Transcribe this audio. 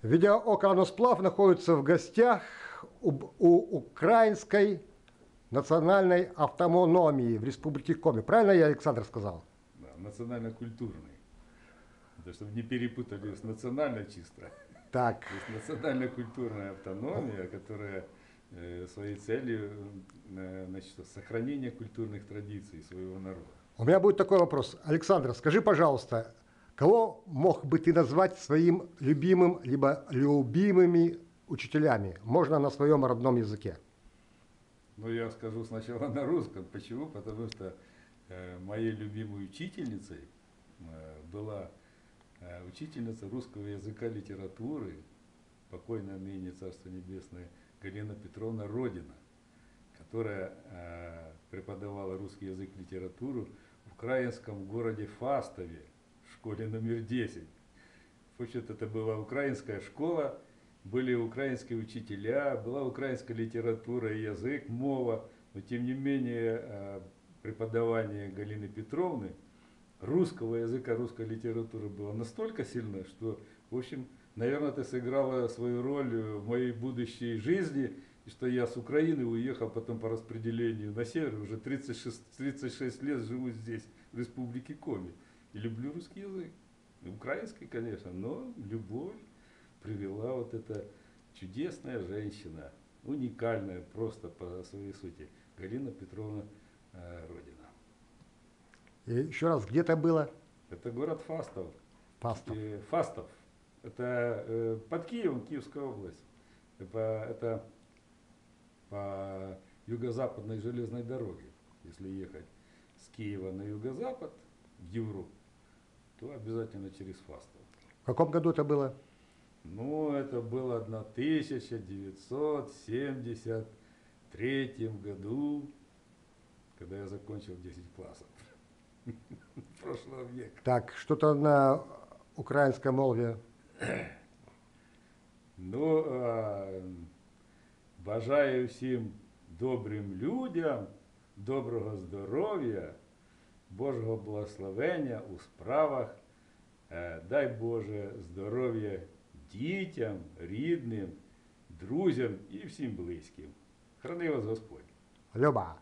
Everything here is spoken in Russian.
Видеооконосплав находится в гостях у украинской национальной автономии в Республике Коми. Правильно я, Александр, сказал? Да, национально-культурный. Это чтобы не перепутали с национально чисто. Так. То есть национально-культурная автономия, которая своей целью значит, сохранение культурных традиций своего народа. У меня будет такой вопрос. Александр, скажи, пожалуйста, кого мог бы ты назвать своим любимым, либо любимыми учителями? Можно на своем родном языке. Ну, я скажу сначала на русском. Почему? Потому что моей любимой учительницей была учительница русского языка, литературы, покойная ныне Царство Небесное, Галина Петровна Родина, которая преподавала русский язык, литературу в украинском городе Фастове, в школе номер 10. В общем, это была украинская школа, были украинские учителя, была украинская литература и язык, мова, но тем не менее преподавание Галины Петровны русского языка, русской литературы было настолько сильно, что, в общем, наверное, это сыграло свою роль в моей будущей жизни, и что я с Украины уехал потом по распределению на север, уже 36 лет живу здесь, в Республике Коми, и люблю русский язык. Украинский, конечно, но любовь привела вот эта чудесная женщина, уникальная просто по своей сути, Галина Петровна Родина. И еще раз, где это было? Это город Фастов. Фастов. Фастов. Это под Киевом, Киевская область. Это по юго-западной железной дороге. Если ехать с Киева на юго-запад, в Европу, то обязательно через Фастов. В каком году это было? Ну, это было 1973 году, когда я закончил 10 классов прошлого века. Так, что-то на украинской мове. Ну, бажаю всім добрим людям, доброго здоров'я, Божого благословення у справах, дай Боже здоров'я дітям, рідним, друзям і всім близьким. Храни вас Господь. Люба.